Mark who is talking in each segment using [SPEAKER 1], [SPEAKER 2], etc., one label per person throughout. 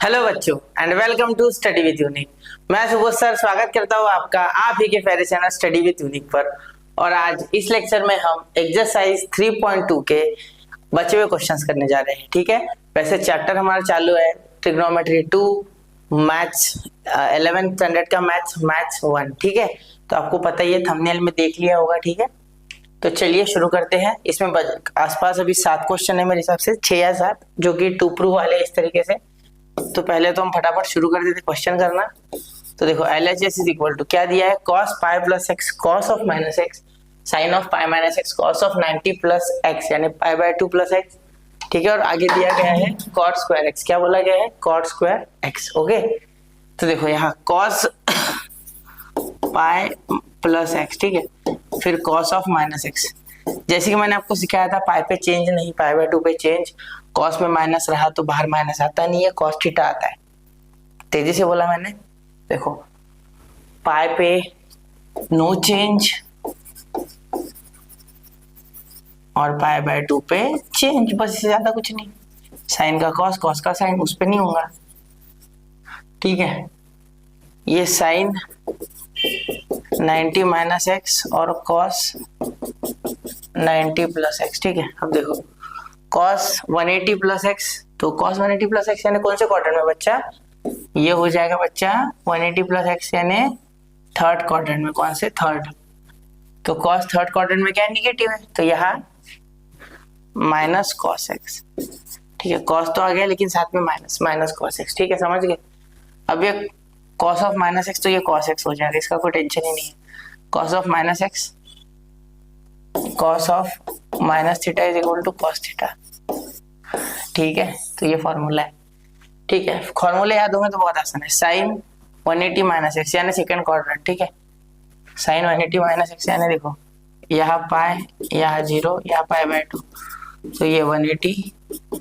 [SPEAKER 1] Hello बच्चों and welcome to study with unique. मैं Subodh sir स्वागत करता हूँ आपका आप ही के favourite channel study with unique पर। और आज इस लेक्चर में हम एक्सरसाइज 3.2 के बचे हुए क्वेश्चंस करने जा रहे हैं। ठीक है, वैसे चैप्टर हमारा चालू है ट्रिग्नोमेट्री 2 मैथ्स 11th स्टैंडर्ड का मैथ्स 1। ठीक है, तो आपको पता ही है, थंबनेल में देख लिया होगा। ठीक है, तो चलिए शुरू करते हैं। इसमें आसपास अभी 7 क्वेश्चन है मेरे हिसाब से, 6 या 7, जो कि टू प्रूव वाले इस तरीके से। तो पहले तो हम फटाफट शुरू कर देते क्वेश्चन करना। तो देखो LHS इज इक्वल टू क्या दिया है, cos pi plus x cos of minus x sine of pi minus x cos of 90 plus x यानी पाई बाय 2 प्लस एक्स। ठीक है, और आगे दिया गया है cot स्क्वायर एक्स, क्या बोला गया है cot स्क्वायर एक्स। ओके, तो देखो यहाँ cos पाई प्लस एक्स, ठीक है, फिर cos ऑफ माइनस एक्स। जैसे कि मैंने आपको सिखाया था, पाई पे चेंज नहीं, पाई बाय 2 पे चेंज। कॉस में माइनस रहा तो बाहर माइनस आता नहीं है, कॉस थीटा आता है। तेजी से बोला मैंने, देखो पाई पे नो चेंज और पाई बाय 2 पे चेंज, बस इससे ज्यादा कुछ नहीं। साइन का कॉस, कॉस का साइन, उस पे नहीं होगा। ठीक है, ये साइन 90 माइनस एक्स और कॉस 90 प्लस एक्स। ठीक है, अब देखो cos 180 प्लस एक्स, तो cos 180 प्लस एक्स यानी कौन से क्वाड्रेंट में बच्चा, ये हो जाएगा बच्चा 180 प्लस एक्स यानी थर्ड क्वाड्रेंट में। कौन से, थर्ड। तो cos थर्ड क्वाड्रेंट में क्या है, निगेटिव है, तो यहाँ माइनस cos एक्स। ठीक है, cos तो आ गया लेकिन साथ में माइनस cos एक्स। ठीक है, समझ गए। अब ये cos ऑफ माइनस एक्स, तो ये cos एक्स हो जाएगा, इसका कोई टेंशन ही नहीं है। cos of minus x cos of minus theta is equal to cos theta. ठीक है, तो ये फॉर्मूला है। ठीक है, फॉर्मूले याद होंगे तो बहुत आसान है। साइन 180 माइनस एक्स यानी सेकंड क्वाड्रेंट। ठीक है, साइन 180 माइनस एक्स यानी देखो यहाँ पाई, यहाँ 0, यहाँ पाई बाय 2, तो ये 180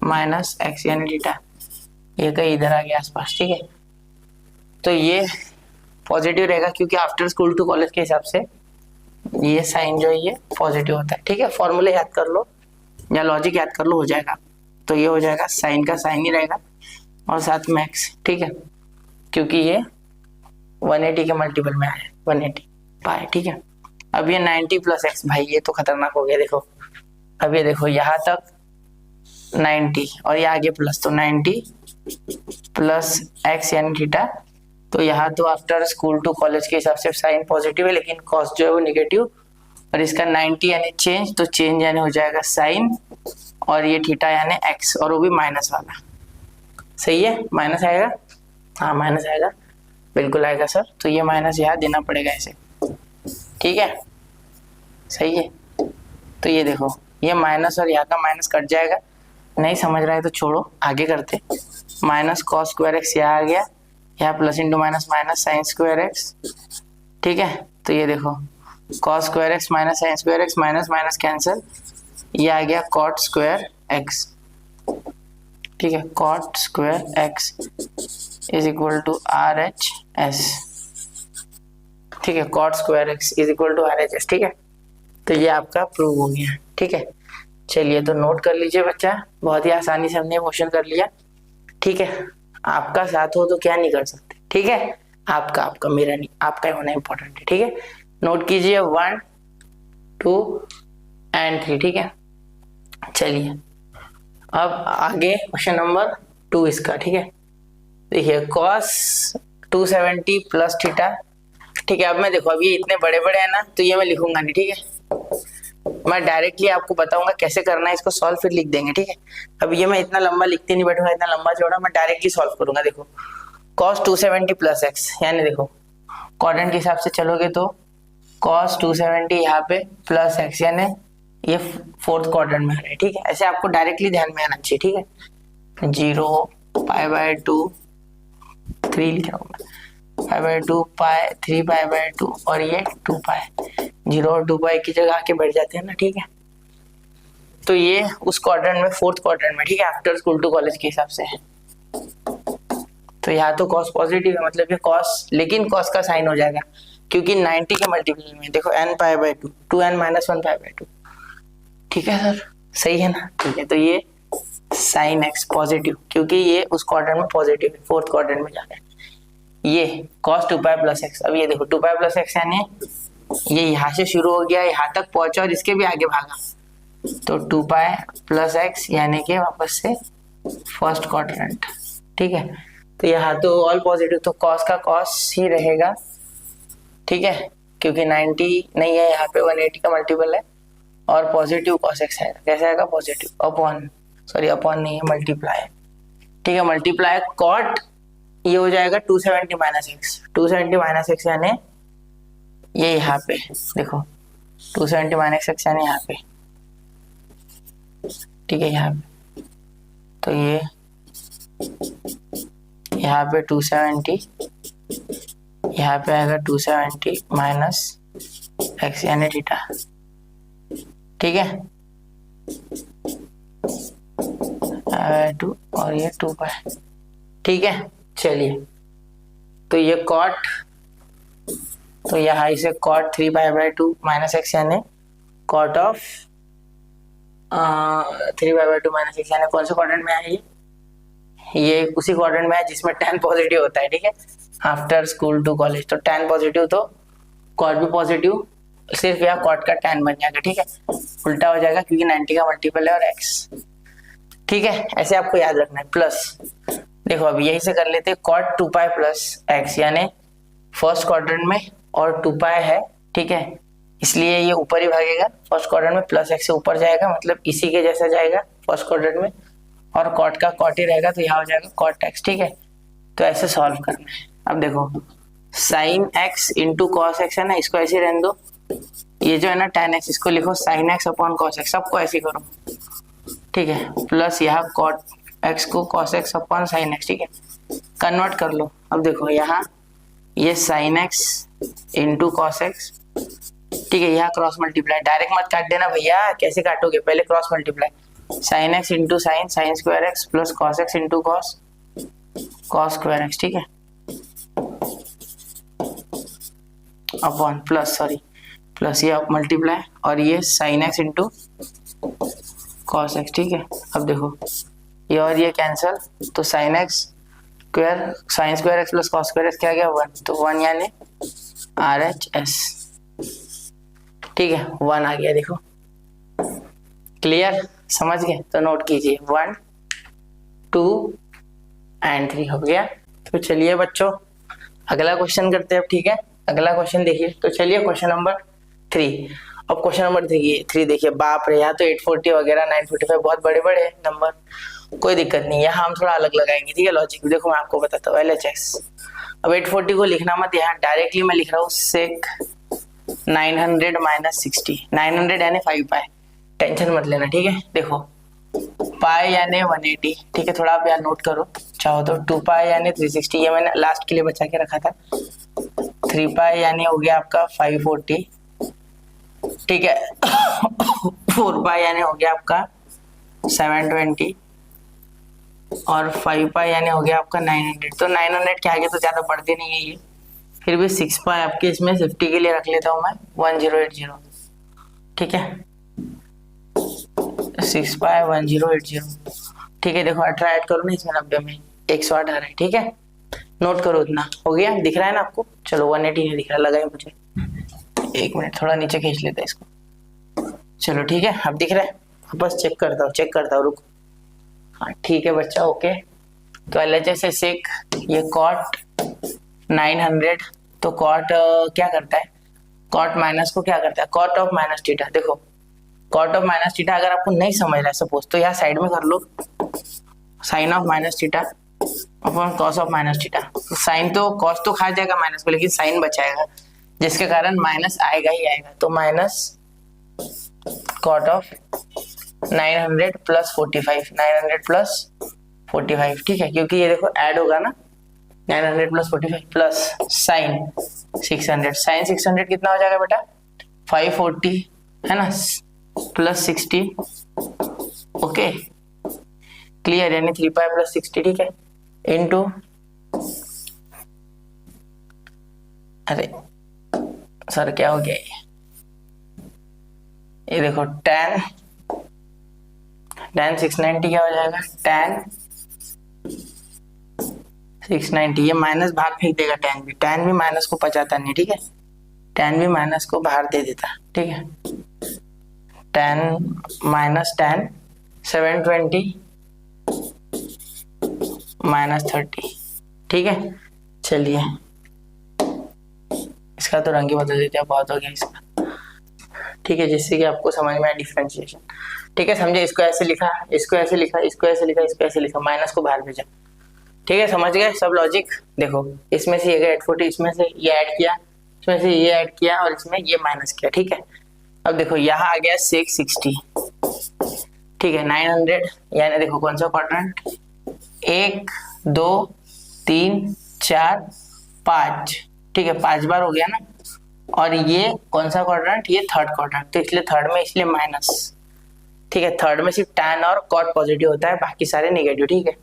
[SPEAKER 1] माइनस एक्स यानी थीटा, ये कहीं इधर आ गया आसपास। ठीक है, तो ये पॉजिटिव रहेगा क्योंकि आफ्टर स्कूल टू कॉलेज के हिसाब से ये साइन जो है ये पॉजिटिव होता है। ठीक है, फॉर्मूले याद कर लो या लॉजिक याद कर लो, हो जाएगा। तो ये हो जाएगा साइन का साइन ही रहेगा और साथ में एक्स। ठीक है, क्योंकि ये 180 के मल्टीपल में आया 180 पाई। ठीक है, अब ये 90 प्लस एक्स, भाई ये तो खतरनाक हो गया। देखो अब ये देखो यहाँ तक 90 और ये आगे प्लस, तो 90 प्लस एक्स यानी थीटा। तो यहाँ तो आफ्टर स्कूल टू कॉलेज के हिसाब से साइन पॉजिटिव है लेकिन कॉस जो है वो निगेटिव, और इसका 90 यानी चेंज, तो चेंज यानी हो जाएगा साइन, और ये थीटा यानी एक्स, और वो भी माइनस वाला। सही है, माइनस आएगा, हाँ माइनस आएगा, बिल्कुल आएगा सर। तो ये माइनस यहाँ देना पड़ेगा ऐसे। ठीक है, सही है। तो ये देखो ये माइनस और यहाँ का माइनस कट जाएगा, नहीं समझ रहा है तो छोड़ो, आगे करते। माइनस कॉस स्क्वायर एक्स यहाँ आ गया, यहाँ plus into minus minus sine square x. ठीक है, तो ये देखो cos square x minus sine square x, minus minus cancel, ये आ गया कॉट स्क्वायर एक्स। ठीक है, cot square x is equal to RHS। ठीक है, cot square x is equal to RHS। ठीक है, तो ये आपका प्रूव हो गया। ठीक है, चलिए तो नोट कर लीजिए बच्चा, बहुत ही आसानी से हमने क्वेश्चन कर लिया। ठीक है, आपका साथ हो तो क्या नहीं कर सकते। ठीक है, आपका मेरा नहीं, आपका होना इंपॉर्टेंट है। ठीक है, नोट कीजिए 1, 2 एंड 3। ठीक है, चलिए अब आगे क्वेश्चन नंबर 2 इसका। ठीक है, देखिए cos 270 प्लस थीटा। ठीक है, अब मैं देखो, अब ये इतने बड़े बड़े हैं ना, तो ये मैं लिखूंगा नहीं। ठीक है, मैं डायरेक्टली आपको बताऊंगा कैसे करना है इसको सॉल्व, फिर लिख देंगे। ठीक है, अब ये मैं इतना लंबा लिखते नहीं बैठूंगा, इतना लंबा चौड़ा, मैं डायरेक्टली सॉल्व करूंगा। देखो cos 270 प्लस एक्स यानी देखो क्वाड्रेंट के हिसाब से चलोगे तो cos 270 यहाँ पे प्लस एक्स यानी ये फोर्थ क्वाड्रेंट में आ रहा है। ठीक है, ऐसे आपको डायरेक्टली ध्यान में आना चाहिए। ठीक है, 0 पाई बाय 2 3 लिख रहा हूँ मैं, pi by 2 pi 3 pi by 2 और ये 2 पाई, 0 और 2 पाई की जगह आके बैठ जाते हैं ना। ठीक है, तो ये उस क्वाड्रेंट में, फोर्थ क्वाड्रेंट में। ठीक है, आफ्टर स्कूल टू कॉलेज के हिसाब से है। तो यहाँ तो cos पॉजिटिव है, मतलब ये cos, लेकिन cos का साइन हो जाएगा क्योंकि 90 के मल्टीपल में देखो n pi by 2 2n minus 1 pi by 2। ठीक है सर, सही है ना। ठीक है, तो ये साइन एक्स पॉजिटिव, क्योंकि ये उस क्वाड्रेंट में पॉजिटिव है, फोर्थ क्वाड्रेंट में जा रहा है। ये cos 2 पाई प्लस एक्स, अब ये देखो 2 पाई प्लस एक्स यानी ये यहाँ से शुरू हो गया, यहाँ तक पहुंचा और इसके भी आगे भागा, तो 2 पाई प्लस एक्स यानी कि वापस से फर्स्ट क्वाड्रेंट। ठीक है, तो यहाँ तो ऑल पॉजिटिव, तो cos का cos ही रहेगा। ठीक है, क्योंकि 90 नहीं है यहाँ पे, 180 का मल्टीपल है, और पॉजिटिव cos x आएगा। कैसे आएगा? पॉजिटिव अपॉन, सॉरी अपॉन नहीं है, मल्टीप्लाई। ठीक है, मल्टीप्लाई कॉट ये हो जाएगा 270 माइनस एक्स, 270 माइनस एक्स यानी ये यहाँ पे देखो 270 माइनस एक्स यानी यहाँ पे। ठीक है, यहाँ पे तो ये यहाँ पे 270, यहाँ पे आएगा 270 माइनस एक्स यानी थीटा। ठीक है, 2 और ये 2 पाई। ठीक है, चलिए तो ये कॉट, तो यहाँ इसे cot 3 pi by 2 minus x यानी cot of 3 pi by 2 minus x यानी कौन से क्वाड्रेंट में है ये उसी क्वाड्रेंट में है जिसमें tan पॉजिटिव होता है। ठीक है, आफ्टर स्कूल टू कॉलेज, तो tan पॉजिटिव तो कॉट भी पॉजिटिव, सिर्फ यहाँ कॉट का tan बन जाएगा। ठीक है, उल्टा हो जाएगा क्योंकि 90 का मल्टीपल है और x। ठीक है, ऐसे आपको याद रखना है। प्लस देखो अभी यही से कर लेते हैं, कॉट 2 पाई प्लस एक्स यानी फर्स्ट क्वाड्रेंट में और 2 पाई है। ठीक है, इसलिए ये ऊपर ही भागेगा फर्स्ट क्वाड्रेंट में, प्लस एक्स से ऊपर जाएगा, मतलब इसी के जैसा जाएगा फर्स्ट क्वाड्रेंट में, और कॉट का कॉट ही रहेगा, तो यहाँ हो जाएगा कॉट एक्स। ठीक है, तो ऐसे सॉल्व करना है। अब देखो sine x into cos x है ना, इसको ऐसे रहने दो, ये जो है ना tan एक्स, इसको लिखो sine x upon cos x, सबको ऐसे करो। ठीक है, प्लस यहाँ कॉट एक्स को cos x upon sine x. ठीक है, कन्वर्ट कर लो। अब देखो यहाँ ये sine x into cos x. ठीक है, यहाँ क्रॉस मल्टीप्लाई, डायरेक्ट मत काट देना भैया, कैसे काटोगे, पहले cross multiply, sine x into sine, sign square x plus cos x into cos, cos square x. ठीक है, अपॉन प्लस, सॉरी प्लस ये मल्टीप्लाई, और ये sine x into cos x. ठीक है, अब देखो ये और ये कैंसल, तो sine x square, sign square x plus cos square x क्या गया 1, तो 1 यानी RHS। ठीक है, 1 आ गया, देखो क्लियर, समझ गए? तो नोट कीजिए 1 2 एंड 3 हो गया। तो चलिए बच्चों अगला क्वेश्चन करते हैं अब। ठीक है, अगला क्वेश्चन देखिए, तो चलिए क्वेश्चन नंबर 3। अब क्वेश्चन नंबर 3 देखिए, बाप रे, यहाँ तो 840 वगैरह 945 बहुत बड़े बड़े नंबर, कोई दिक्कत नहीं, यहाँ हम थोड़ा अलग लगाएंगे। ठीक है, लॉजिक देखो मैं आपको बताता हूँ। LHS, अब 840 को लिखना मत, यहाँ डायरेक्टली मैं लिख रहा हूँ सेक 900 माइनस 60, 900 यानी 5 पाई, टेंशन मत लेना। ठीक है, देखो पाई यानी 180। ठीक है, थोड़ा आप यार नोट करो चाहो तो, 2 पाई यानी 360, ये मैंने लास्ट के लिए बचा के रखा था। 3 पाई यानी हो गया आपका 540। ठीक है, 4 पाई यानी हो गया आपका 720, और 5 पाई यानी हो गया आपका 900। तो 900 के आगे तो ज्यादा पढ़ते नहीं है ये, फिर भी 6 पाई आपके इसमें 50 के लिए रख लेता हूँ मैं, 1080। ठीक है, 6 पाई 1080। ठीक है, देखो 18 ऐड करो ना इसमें, 90 में 108 आ रहा है। ठीक है, नोट करो, इतना हो गया, दिख रहा है ना आपको? चलो 180 नहीं दिख रहा, लगा है मुझे, 1 मिनट थोड़ा नीचे खींच लेते हैं इसको। चलो ठीक है, अब दिख रहा है, बस चेक करता हूँ रुको। हाँ ठीक है बच्चा, ओके। तो LHS से सेक ये कॉट 900, तो कॉट क्या करता है, कॉट माइनस को क्या करता है, कॉट ऑफ माइनस थीटा। देखो कॉट ऑफ माइनस थीटा अगर आपको नहीं समझ रहा है सपोज, तो यहाँ साइड में कर लो, sine of minus theta upon cos of minus theta. तो साइन तो कॉस तो खा जाएगा माइनस को, लेकिन साइन बचाएगा, जिसके कारण माइनस आएगा ही आएगा। तो minus cot of 900 plus 45, 900 plus 45। ठीक है, क्योंकि ये देखो ऐड होगा ना, 900 प्लस 45 प्लस साइन 600, साइन 600 कितना हो जाएगा बेटा, 540 है ना, प्लस 60। ओके क्लियर, यानी 3 पाई प्लस 60। ठीक है, इनटू, अरे सर क्या हो गया ये देखो tan tan 690 क्या हो जाएगा, tan 690, ये माइनस बाहर फेंक देगा, tan भी माइनस को पचाता नहीं, ठीक है, tan भी माइनस को बाहर दे देता, ठीक है, tan 720 -30, ठीक है। चलिए इसका तो रंग ही बदल देते हैं, बहुत हो गया इसका, ठीक है, जिससे कि आपको समझ में आए डिफरेंशिएशन, ठीक है, समझे, इसको ऐसे लिखा, इसको ऐसे लिखा, इसको ऐसे लिखा, इसको ऐसे लिखा, माइनस को बाहर भेजा, ठीक है, समझ गए सब लॉजिक। देखो इसमें से ये गया 840, इसमें से ये ऐड किया, इसमें से ये ऐड किया और इसमें ये माइनस किया, ठीक है। अब देखो यहाँ आ गया 660, ठीक है, 900, यानी देखो कौन सा क्वाड्रेंट, 1 2 3 4 5, ठीक है, 5 बार हो गया ना, और ये कौन सा क्वाड्रेंट, ये थर्ड क्वाड्रेंट, तो इसलिए थर्ड में इसलिए माइनस, ठीक है, थर्ड में सिर्फ tan और cot पॉजिटिव होता है, बाकी सारे नेगेटिव, ठीक है,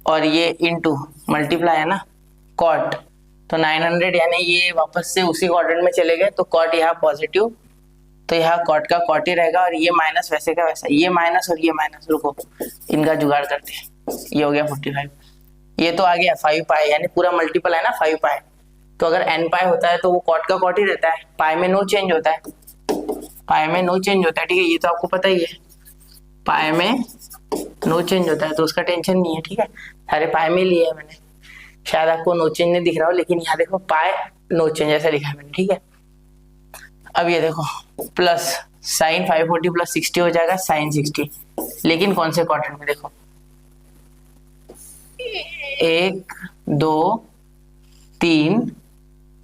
[SPEAKER 1] और ये इनटू मल्टीप्लाई है ना cot, तो 900 यानी ये वापस से उसी क्वाड्रेंट में चले गए, तो cot यहाँ पॉजिटिव, तो यहाँ cot का cot ही रहेगा, और ये माइनस वैसे का वैसा, ये माइनस और ये माइनस, रुको इनका जुगाड़ करते हैं, ये हो गया 45, ये तो आ गया 5 पाई, यानी पूरा मल्टीपल है ना 5 पाई, तो अगर n पाई होता है तो वो cot का cot ही रहता है, पाई में नो चेंज होता है, पाई में नो चेंज होता है, ठीक है, ये तो आपको पता ही है, पाई में नो चेंज होता है, तो उसका टेंशन नहीं है, ठीक है, सारे पाई में लिए है मैंने, शायद आपको नो चेंज नहीं दिख रहा हो, लेकिन यहाँ देखो पाई नो चेंज ऐसा लिखा है मैंने, ठीक है। अब ये देखो प्लस साइन 540 प्लस 60 हो जाएगा साइन 60, लेकिन कौन से क्वाड्रेंट में, देखो 1 2 3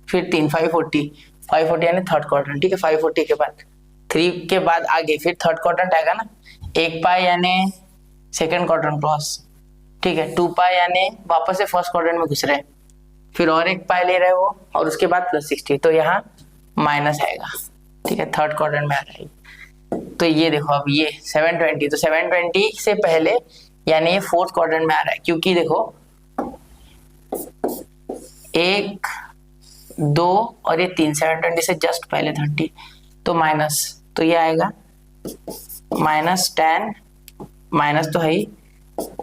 [SPEAKER 1] फिर 3, 540 यानी थर्ड क्वाड्रेंट, ठीक है, 540 के बाद 3 के बाद आगे फिर थर्ड क्वाड्रेंट आएगा ना, 1 पाई यानी सेकंड क्वाड्रेंट क्रॉस, ठीक है, 2 पाई यानी वापस से फर्स्ट क्वाड्रेंट में घुस रहे हैं, फिर और 1 पाई ले रहे हो और उसके बाद प्लस 60, तो यहाँ माइनस आएगा, ठीक है, थर्ड क्वाड्रेंट में आ रहा है, तो ये देखो अब ये 720, तो 720 से पहले यानी ये फोर्थ क्वाड्रेंट में आ रहा है, क्योंकि देखो 1 2 और ये 3, 720 से जस्ट पहले 30, तो माइनस, तो ये आएगा माइनस tan, माइनस तो है ही,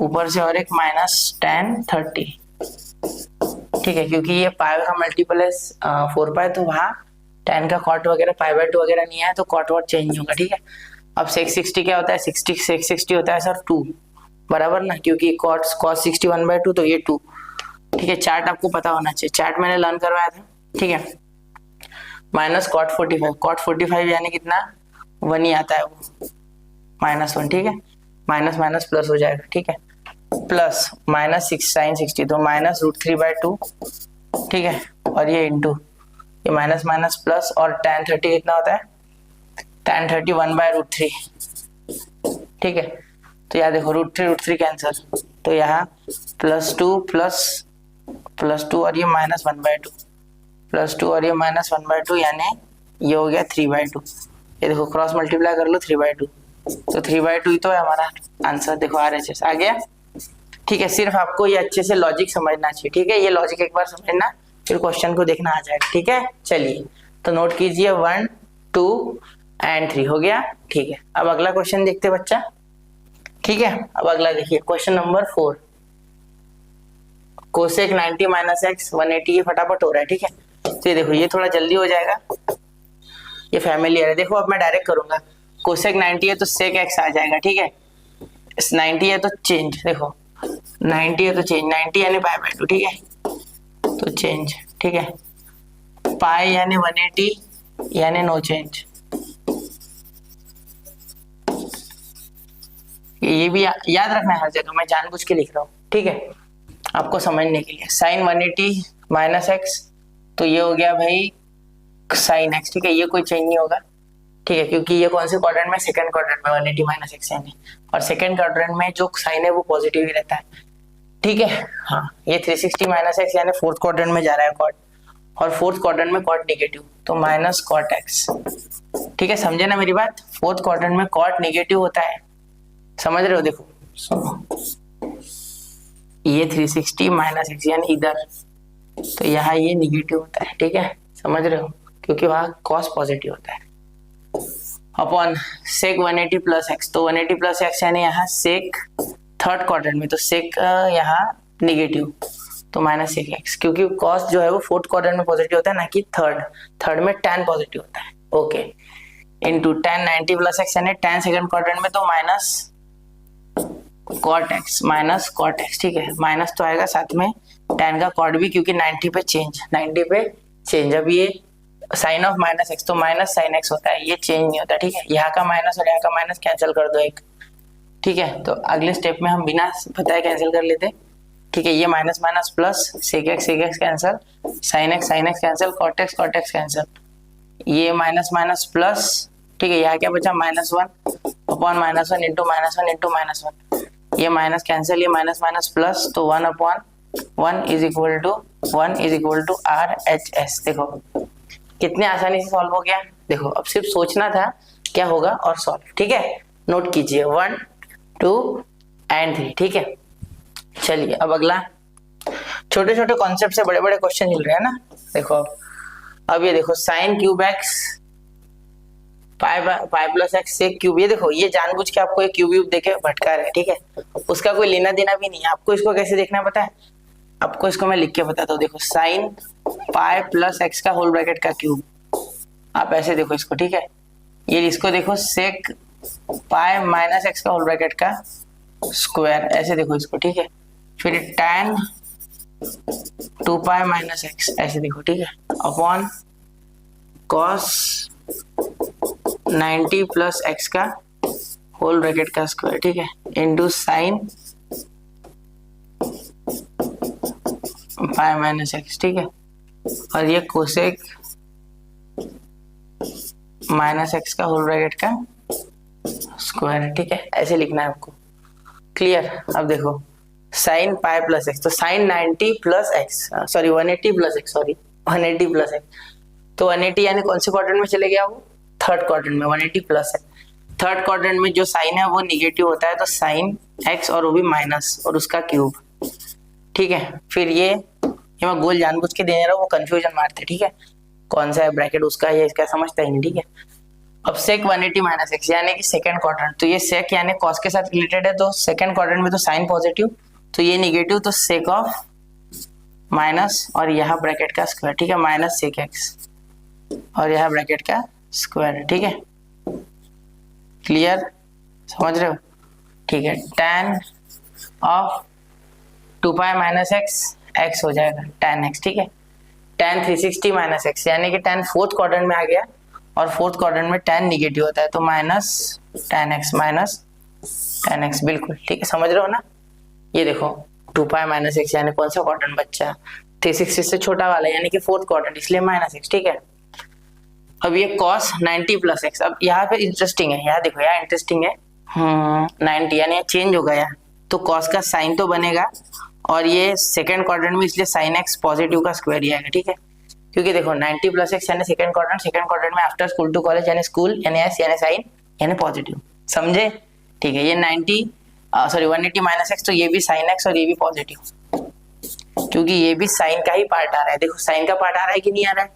[SPEAKER 1] ऊपर से और एक माइनस tan 30, ठीक है, क्योंकि ये पाई का मल्टीपल है 4 पाई, तो वहाँ tan का cot वगैरह π/2 वगैरह नहीं है, तो cot वॉट चेंज नहीं होगा, ठीक है। अब 660 क्या होता है, 660 होता है सर 2, बराबर ना, क्योंकि cos 60 1/2, तो ये 2, ठीक है, चार्ट आपको पता होना चाहिए, चार्ट मैंने लर्न करवाया था, ठीक है, माइनस cot 45 यानी कितना 1 ही आता है वो, -1, ठीक है, माइनस माइनस प्लस हो जाएगा, ठीक है, प्लस माइनस 6 साइन 60, तो माइनस √3/2, ठीक है, और ये इंटू ये माइनस माइनस प्लस, और tan 30 कितना होता है, tan 30 1/√3, ठीक है, तो यहाँ देखो √3 कैंसिल, तो यहाँ +2 और ये -1/2, +2 और ये -1/2, यानी ये हो गया 3/2, ये देखो क्रॉस मल्टीप्लाई कर लो 3/2, तो 3/2 ही तो है हमारा आंसर, देखो RHS आ गया, ठीक है। सिर्फ आपको ये अच्छे से लॉजिक समझना चाहिए, ठीक है, ये लॉजिक एक बार समझना, फिर क्वेश्चन को देखना आ जाएगा, ठीक है। चलिए तो नोट कीजिए 1 2 एंड 3 हो गया, ठीक है। अब अगला क्वेश्चन देखते बच्चा, ठीक है। अब अगला देखिए question number 4, cosec 90 minus x 180, ये फटाफट हो रहा है, ठीक है। तो ये देखो ये थोड़ा जल्दी हो जाएगा, ये फैमिलियर है। देखो अब मैं डायरेक्ट करूंगा, कोसेक 90 है तो सेक एक्स आ जाएगा, ठीक है। 90 है तो चेंज, देखो 90 है तो चेंज, 90 यानी π/2, ठीक है, तो चेंज, ठीक है, पाई यानी 180 यानी नो चेंज। ये भी याद रखना है हर जगह, मैं जानबूझ के लिख रहा हूँ, ठीक है, आपको समझने के लिए। साइन 180 माइनस एक्स, तो ये हो गया भाई साइन एक्स, ठीक है, ये कोई चेंज नहीं होगा, ठीक है, क्योंकि ये कौन से क्वाड्रेंट में, सेकंड क्वाड्रेंट में 180 माइनस एक्स यानी, और सेकंड क्वाड्रेंट में जो साइन है वो पॉजिटिव ही रहता है, ठीक है। हाँ, ये 360 माइनस एक्स यानी फोर्थ क्वाड्रेंट में जा रहा है कॉट, और फोर्थ क्वाड्रेंट में कॉट नेगेटिव, तो माइनस कॉट एक्स, ठीक है, समझे ना मेरी बात। फोर्थ क्वाड्रेंट में कॉट नेगेटिव होता है, समझ रहे हो, देखो सुनो, ये 360 माइनस एक्स यानी इधर, तो यहाँ ये नेगेटिव होता है, ठीक है, समझ रहे हो, क्योंकि वहाँ कॉस पॉजिटिव होता है, अपॉन सेक 180 प्लस एक्स, तो 180 प्लस एक्स यानी यहाँ सेक थर्ड क्वाड्रेंट में, तो सेक यहाँ निगेटिव, तो माइनस सेक एक्स, क्योंकि कॉस जो है वो फोर्थ क्वाड्रेंट में पॉजिटिव होता है, ना कि थर्ड में tan पॉजिटिव होता है। Okay, into tan 90 plus x यानी tan सेकंड क्वाड्रेंट में, तो माइनस कॉट एक्स, ठीक है, माइनस तो आएगा साथ में tan का कॉट भी, क्योंकि 90 पे चेंज। अब ये साइन ऑफ माइनस एक्स, तो माइनस साइन एक्स होता है, ये चेंज नहीं होता, ठीक है। यहाँ का माइनस और यहाँ का माइनस कैंसिल कर दो एक, ठीक है। तो अगले स्टेप में हम बिना बताए कैंसिल कर लेते, ठीक है। ये minus minus plus, sec x cancel, sine x cancel, cot x cancel, ये माइनस माइनस प्लस, ठीक है। यहाँ क्या बचा, -1 अपॉन -1 इंटू -1 ये माइनस कैंसिल, ये माइनस माइनस प्लस, तो 1 upon 1 is equal to RHS। देखो कितने आसानी से सॉल्व हो गया। देखो अब सिर्फ सोचना था क्या होगा और सॉल्व, ठीक है। नोट कीजिए 1, 2 एंड 3, ठीक है। चलिए अब अगला, छोटे छोटे कॉन्सेप्ट से बड़े बड़े क्वेश्चन मिल रहे हैं ना। देखो अब ये देखो sine cube x pi plus x sec cube, ये देखो ये जानबूझ के आपको एक क्यूब देके भटका रहे हैं, ठीक है। उसका कोई लेना देना भी नहीं है। आपको इसको कैसे देखना पता है, आपको इसको मैं लिख के बताता हूँ। देखो साइन पाई प्लस एक्स का होल ब्रैकेट का क्यूब, आप ऐसे देखो इसको, ठीक है। ये इसको देखो सेक पाई माइनस एक्स का होल ब्रैकेट का स्क्वायर, ऐसे देखो इसको, ठीक है। फिर tan 2 पाई माइनस एक्स, ऐसे देखो, ठीक है, अपॉन cos 90 प्लस एक्स का होल ब्रैकेट का स्क्वायर, ठीक है, into sine pi minus x, ठीक है। और ये कोसेक माइनस एक्स का होल ब्रैकेट का स्क्वायर, ठीक है, ऐसे लिखना है आपको। क्लियर। अब देखो साइन पाई प्लस एक्स, तो sine 90 plus x, sorry 180 plus x, sorry 180 plus x, तो 180 यानी कौन से क्वाड्रेंट में चले गया वो, थर्ड क्वाड्रेंट में। 180 प्लस है, थर्ड क्वाड्रेंट में जो साइन है वो निगेटिव होता है, तो साइन एक्स और वो भी माइनस और उसका क्यूब, ठीक है। फिर ये मैं गोल जानबूझ के देने रहा हूँ, वो कंफ्यूजन मारते, ठीक है, कौन सा है ब्रैकेट उसका, ये इसका समझता ही नहीं, ठीक है। अब सेक 180 माइनस एक्स यानी कि सेकंड क्वाड्रेंट, तो ये सेक यानी कॉस के साथ रिलेटेड है, तो सेकंड क्वाड्रेंट में तो साइन पॉजिटिव, तो ये निगेटिव, तो सेक ऑफ माइनस और यहाँ ब्रैकेट का स्क्वायर, ठीक है, माइनस सेक एक्स और यहाँ ब्रैकेट का स्क्वायर, ठीक है। क्लियर, समझ रहे हो, ठीक है। tan of 2 pi minus x हो जाएगा tan x, ठीक है। tan 360 माइनस एक्स यानी कि tan फोर्थ क्वाड्रेंट में आ गया, और फोर्थ क्वाड्रेंट में tan निगेटिव होता है, तो माइनस tan x, बिल्कुल ठीक है, समझ रहे हो ना। ये देखो 2 पाई माइनस एक्स यानी कौन सा क्वाड्रेंट बच्चा, 360 से छोटा वाला यानी कि फोर्थ क्वाड्रेंट, इसलिए माइनस एक्स, ठीक है। अब ये cos 90 प्लस एक्स, अब यहाँ पे इंटरेस्टिंग है, यहाँ देखो यहाँ इंटरेस्टिंग है, 90 यानी चेंज होगा यहाँ, तो cos का साइन तो बनेगा, और ये सेकंड क्वाड्रेंट में इसलिए साइन एक्स पॉजिटिव का स्क्वायर ही आएगा, ठीक है। क्योंकि देखो 90 प्लस एक्स यानी सेकंड क्वाड्रेंट में आफ्टर स्कूल टू कॉलेज यानी स्कूल यानी एस यानी साइन यानी पॉजिटिव, समझे, ठीक है। ये 180 माइनस एक्स, तो ये भी साइन एक्स और ये भी पॉजिटिव, क्योंकि ये भी साइन का ही पार्ट आ रहा है। देखो साइन का पार्ट आ रहा है कि नहीं आ रहा है,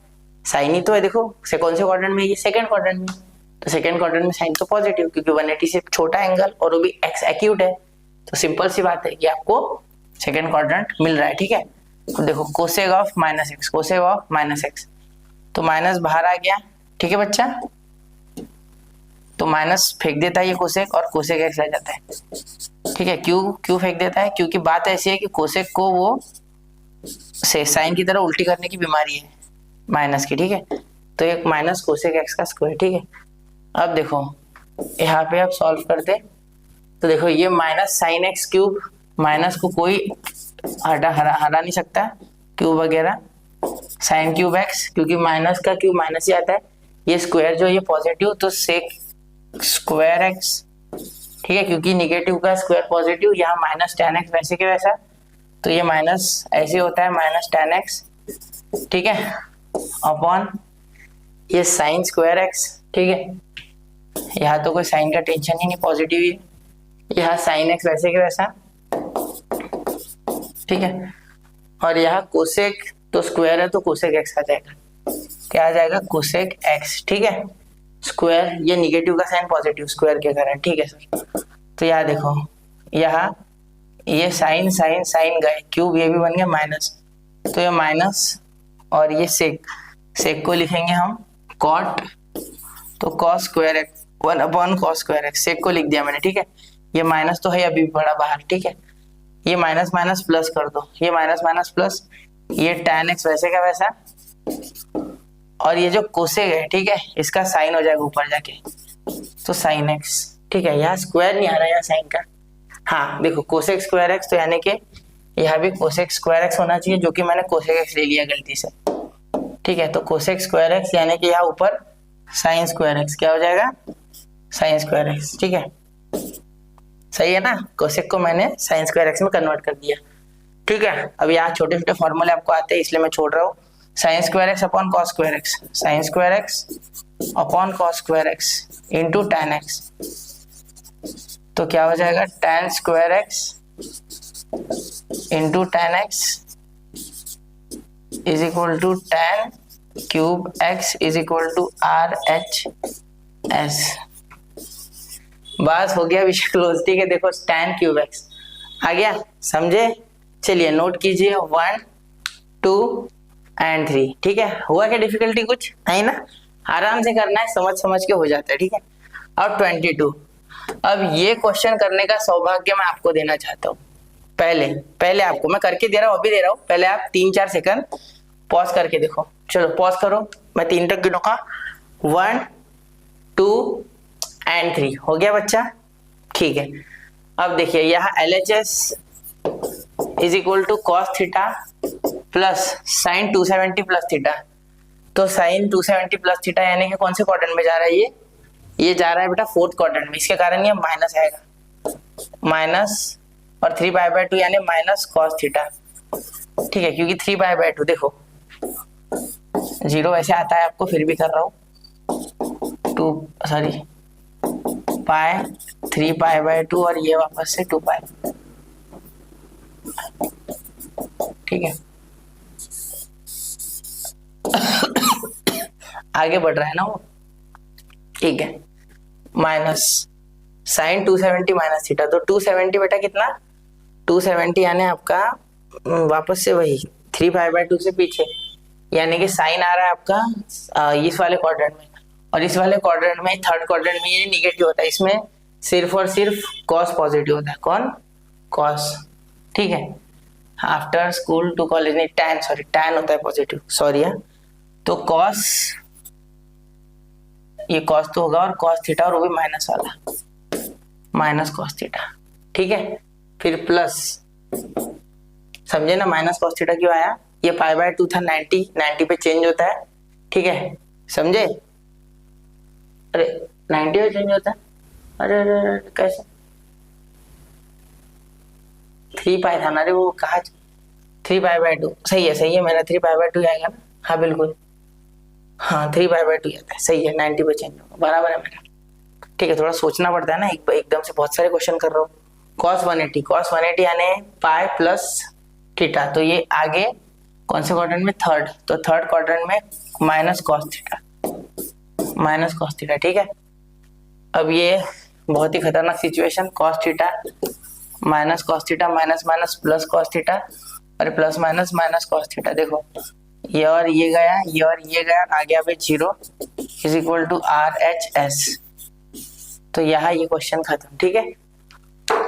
[SPEAKER 1] साइन ही तो है। देखो कौन से क्वाड्रेंट में, ये सेकंड क्वाड्रेंट में, तो सेकंड क्वाड्रेंट में साइन तो पॉजिटिव, क्योंकि 180 से छोटा एंगल और वो भी एक्स एक्यूट है, तो सिंपल सी बात है कि आपको सेकंड क्वाड्रेंट मिल रहा है, ठीक है। तो देखो कोसेक ऑफ माइनस एक्स, तो माइनस बाहर आ गया, ठीक है बच्चा, तो माइनस फेंक देता है ये कोसेक, और कोसेक एक्स आ जाता है, ठीक है। क्यों फेंक देता है, क्योंकि बात ऐसी है कि कोसेक को वो से साइन की तरह उल्टी करने की बीमारी है माइनस की, ठीक है। तो एक माइनस कोसेक एक्स का स्क्वायर, ठीक है। अब देखो यहाँ पे आप सॉल्व करते, तो देखो ये minus sine x cube, minus को कोई हरा नहीं सकता, क्यूब वगैरह, साइन क्यूब एक्स, क्योंकि माइनस का क्यूब माइनस ही आता है, ये स्क्वायर जो ये पॉजिटिव, तो सेक स्क्वायर एक्स, ठीक है, क्योंकि निगेटिव का स्क्वायर पॉजिटिव, यहाँ माइनस tan एक्स वैसे के वैसा, तो ये माइनस ऐसे होता है माइनस tan एक्स, ठीक है, अपॉन ये साइन स्क्वायर एक्स, ठीक है। यहाँ तो कोई साइन का टेंशन ही नहीं, पॉजिटिव ही, यहाँ साइन एक्स वैसे के वैसा, ठीक है। और यहाँ कोसेक तो स्क्वायर है, तो कोसेक एक्स आ जाएगा, क्या आ जाएगा, कोसेक एक्स, ठीक है। स्क्वायर, ये निगेटिव का साइन पॉजिटिव स्क्वायर के कारण, ठीक है सर। तो यहाँ देखो, यहाँ ये साइन साइन साइन गए, क्यूब ये भी बन गया माइनस, तो ये माइनस और ये सेक, सेक को लिखेंगे हम कॉट, तो cos square x 1 cos square x, sec को लिख दिया मैंने, ठीक है। ये माइनस तो है अभी भी पड़ा बाहर, ठीक है। ये माइनस माइनस प्लस कर दो, ये माइनस माइनस प्लस, ये tan x वैसे का वैसा, और ये जो कोसेक है, ठीक है, इसका साइन हो जाएगा ऊपर जाके, तो साइन x, ठीक है। यहाँ स्क्वायर नहीं आ रहा यहाँ साइन का, हाँ देखो कोसेक स्क्वायर एक्स, तो यानी कि यहाँ भी कोसेक स्क्वायर एक्स होना चाहिए, जो कि मैंने कोसेक एक्स ले लिया गलती से, ठीक है। तो कोसेक स्क्वायर एक्स यानी कि यहाँ ऊपर साइन स्क्वायर एक्स, क्या हो जाएगा साइन स्क्वायर एक्स, ठीक है। सही है ना, कोसेक को मैंने साइन स्क्वायर एक्स में कन्वर्ट कर दिया, ठीक है। अब यहाँ छोटे छोटे फॉर्मूले आपको आते हैं इसलिए मैं छोड़ रहा हूँ। Sine square x upon cos square x, sine square x upon cos square x into tan x, तो क्या हो जाएगा tan square x into tan x is equal to tan cube x is equal to RHS। बस हो गया विषय close, ठीक है। देखो tan क्यूब एक्स आ गया, समझे। चलिए नोट कीजिए 1 2 एंड 3, ठीक है। हुआ क्या डिफिकल्टी, कुछ नहीं ना, आराम से करना है, समझ समझ के हो जाता है, ठीक है। अब 22, अब ये क्वेश्चन करने का सौभाग्य मैं आपको देना चाहता हूँ। पहले आपको मैं करके दे रहा हूँ, अभी दे रहा हूँ, पहले आप 3-4 सेकंड पॉज करके देखो। चलो पॉज करो, मैं 3 तक गिनूंगा, 1 2 एंड 3, हो गया बच्चा, ठीक है। अब देखिए यहाँ LHS is equal to cos theta plus sine 270 plus theta, तो साइन 270 प्लस थीटा यानी कि कौन से क्वाड्रेंट में जा रहा है, ये जा रहा है बेटा 4th क्वाड्रेंट में, इसके कारण ये माइनस आएगा, माइनस और 3π/2 यानी माइनस कॉस थीटा, ठीक है। क्योंकि 3π/2 देखो 0 ऐसे आता है आपको, फिर भी कर रहा हूँ, 3π/2 और ये वापस से 2π, ठीक है। आगे बढ़ रहा है ना वो, ठीक है। माइनस साइन 270 माइनस थीटा, तो 270 बेटा कितना 270 यानी आपका वापस से वही 3π/2 से पीछे, यानी कि साइन आ रहा है आपका इस वाले क्वाड्रेंट में, और इस वाले क्वाड्रेंट में 3rd क्वाड्रेंट में ये निगेटिव होता है, इसमें सिर्फ और सिर्फ कॉस पॉजिटिव होता है, कौन कॉस, ठीक है। आफ्टर स्कूल टू कॉलेज नहीं टैन होता है पॉजिटिव, सॉरी है। तो कॉस, ये कॉस तो होगा और कॉस थीटा, और वो भी माइनस वाला, माइनस कॉस थीटा, ठीक है। फिर प्लस, समझे ना माइनस कॉस थीटा क्यों आया, ये π/2 था, 90 पे चेंज होता है, ठीक है, समझे। अरे 90 पे चेंज होता है, अरे कैसे, 3π था ना रे, वो कहा 3π/2, सही है मेरा 3π/2 आएगा ना, हाँ बिल्कुल, हाँ 3π/2 आता है, सही है, 90 पे चेंज होगा, बराबर है मेरा, ठीक है। थोड़ा सोचना पड़ता है ना, एकदम से बहुत सारे क्वेश्चन कर रहा हूँ। cos 180 यानी पाई प्लस थीटा, तो ये आगे कौन से क्वाड्रेंट में 3rd, तो 3rd क्वाड्रेंट में माइनस कॉस थीटा, ठीक है। अब ये बहुत ही खतरनाक situation, cos theta minus cos theta minus minus plus cos theta और plus minus minus cos theta, देखो ये और ये गया, ये और ये गया, आ गया पे 0 इज इक्वल टू RHS, तो यहाँ ये क्वेश्चन खत्म, ठीक है।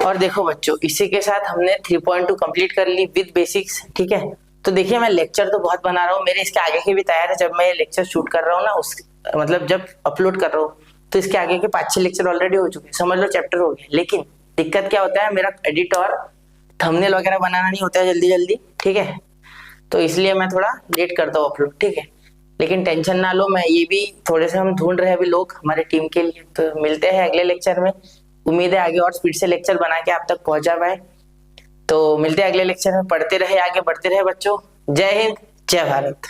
[SPEAKER 1] और देखो बच्चों, इसी के साथ हमने 3.2 कंप्लीट कर ली विद बेसिक्स, ठीक है। तो देखिए मैं लेक्चर तो बहुत बना रहा हूँ, मेरे इसके आगे के भी तैयार है, जब मैं ये लेक्चर शूट कर रहा हूँ ना, उस मतलब जब अपलोड कर रहा हूँ तो इसके आगे के 5-6 लेक्चर ऑलरेडी हो चुके हैं, समझ लो चैप्टर हो गया। लेकिन दिक्कत क्या होता है, मेरा एडिट और थंबनेल वगैरह बनाना नहीं होता है जल्दी, ठीक है, तो इसलिए मैं थोड़ा लेट करता हूँ अपलोड, ठीक है। लेकिन टेंशन ना लो, मैं ये भी थोड़े से हम ढूंढ रहे हैं अभी लोग हमारे टीम के लिए, तो मिलते हैं अगले लेक्चर में, उम्मीद है आगे और स्पीड से लेक्चर बना के आप तक पहुंचा पाए। तो मिलते हैं अगले लेक्चर में, पढ़ते रहे, आगे बढ़ते रहे बच्चों। जय हिंद, जय भारत।